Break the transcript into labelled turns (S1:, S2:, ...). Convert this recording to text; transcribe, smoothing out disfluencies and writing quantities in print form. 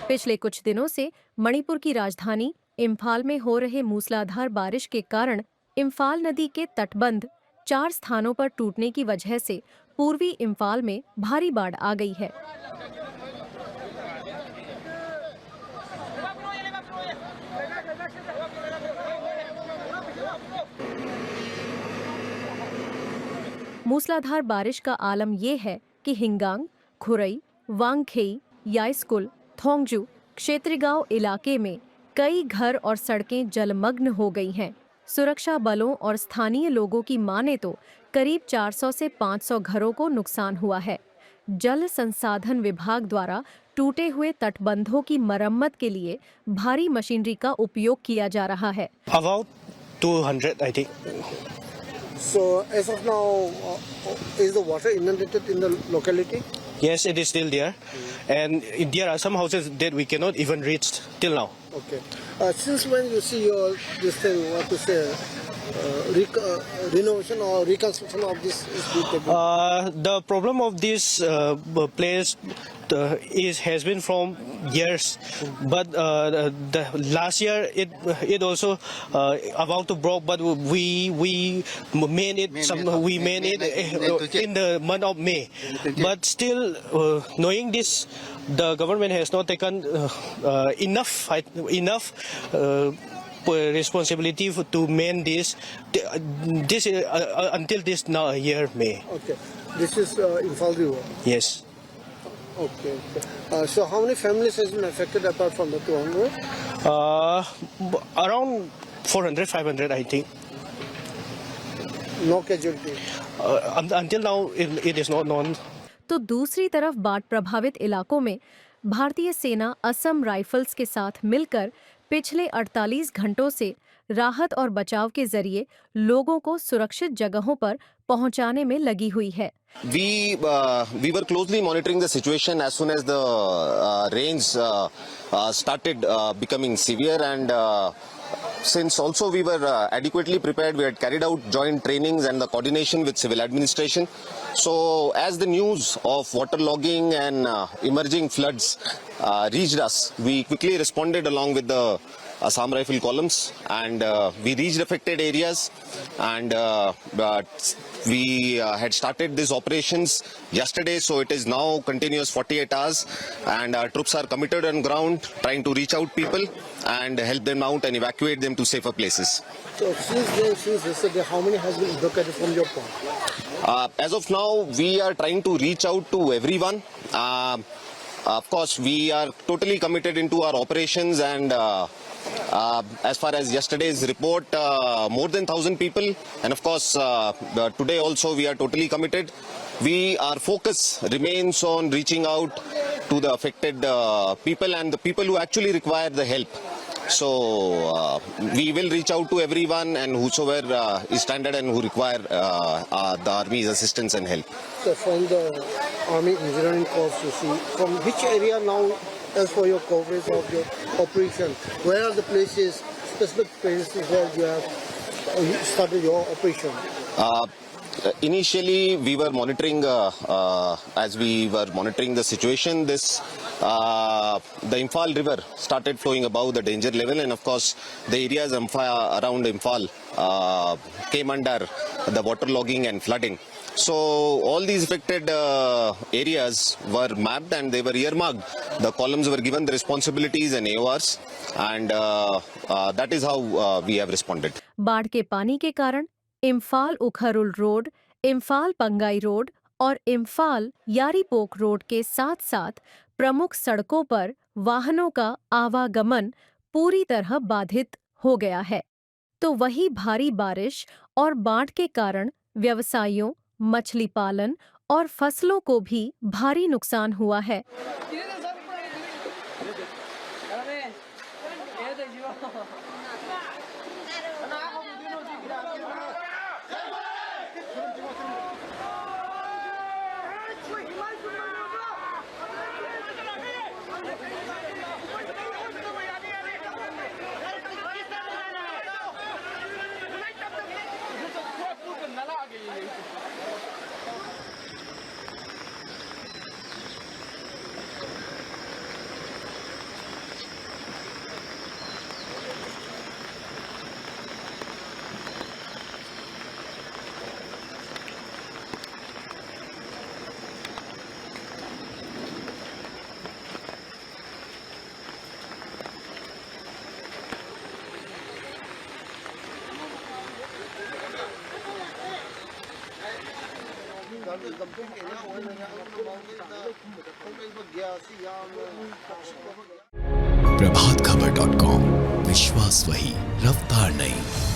S1: पिछले कुछ दिनों से मणिपुर की राजधानी इम्फाल में हो रहे मूसलाधार बारिश के कारण इम्फाल नदी के तटबंध 4 स्थानों पर टूटने की वजह से पूर्वी इम्फाल में भारी बाढ़ आ गई है। मूसलाधार बारिश का आलम ये है कि हिंगांग, खुरई, वांगखेई, याइस्कुल, थोंगजू, क्षेत्रीगांव इलाके में कई घर और सड़कें जलमग्न हो गई हैं। सुरक्षा बलों और स्थानीय लोगों की माने तो करीब 400 से 500 घरों को नुकसान हुआ है। जल संसाधन विभाग द्वारा टूटे हुए तटबंधों की मरम्मत के लिए भारी मशीनरी का उपयोग किया जा रहा है।
S2: About 200, I think.
S3: So as of now, is the water inundated in the locality?
S2: Yes, it is still there, and there are some houses that we cannot even reach till now.
S3: Okay. Since when you see this thing, what to say, renovation or reconstruction of this is being taken?
S2: The problem of this place has been from years, but the last year it also about to broke, but we made it in the month of May. But still, knowing this, the government has not taken enough responsibility to mend this until this now year May.
S3: Okay. This is Imphal River.
S2: Yes.
S3: Okay. So how many families has been affected apart from the 200?
S2: Around 400, 500, I think.
S3: No casualty.
S2: Until now, it is not known.
S1: तो दूसरी तरफ बाढ़ प्रभावित इलाकों में भारतीय सेना Assam rifles के साथ मिलकर पिछले 48 घंटों से राहत और बचाव के जरिए लोगों को सुरक्षित जगहों पर पहुंचाने में लगी हुई है।
S4: We were closely monitoring the situation as soon as the rains started becoming severe, and since also we were adequately prepared, we had carried out joint trainings and the coordination with civil administration. So as the news of waterlogging and emerging floods reached us, we quickly responded along with the Assam Rifle columns, and we reached affected areas, and we had started these operations yesterday, so it is now continuous 48 hours, and our troops are committed on ground trying to reach out people and help them out and evacuate them to safer places.
S3: So since yesterday, how many has been evacuated from your point?
S4: As of now, we are trying to reach out to everyone. Of course, we are totally committed into our operations, and as far as yesterday's report, more than 1,000 people, and of course today also we are totally committed. Our focus remains on reaching out to the affected people and the people who actually require the help. So we will reach out to everyone and whosoever is stranded and who require the Army's assistance and help.
S3: So from the Army Engineering Corps, you see, from which area now, as for your coverage of your operation, where are the places, specific places where you have started your operation?
S4: Initially, we were monitoring, as we were monitoring the situation, the Imphal River started flowing above the danger level, and of course, the areas around Imphal came under the waterlogging and flooding. So all these affected areas were mapped and they were earmarked. The columns were given the responsibilities and AORs, and that is how we have responded.
S1: बाढ़ के पानी के कारण Imphal Ukhrul road, Imphal पंगाई road और Imphal यारीपोक road के साथ साथ प्रमुख सड़कों पर वाहनों का आवागमन पूरी तरह बाधित हो गया है। तो वही भारी बारिश और बाढ़ के कारण व्यवसायियों, मछली पालन और फसलों को भी भारी नुकसान हुआ है।
S5: प्रभातखबर.com, विश्वास वही, रफ्तार नहीं।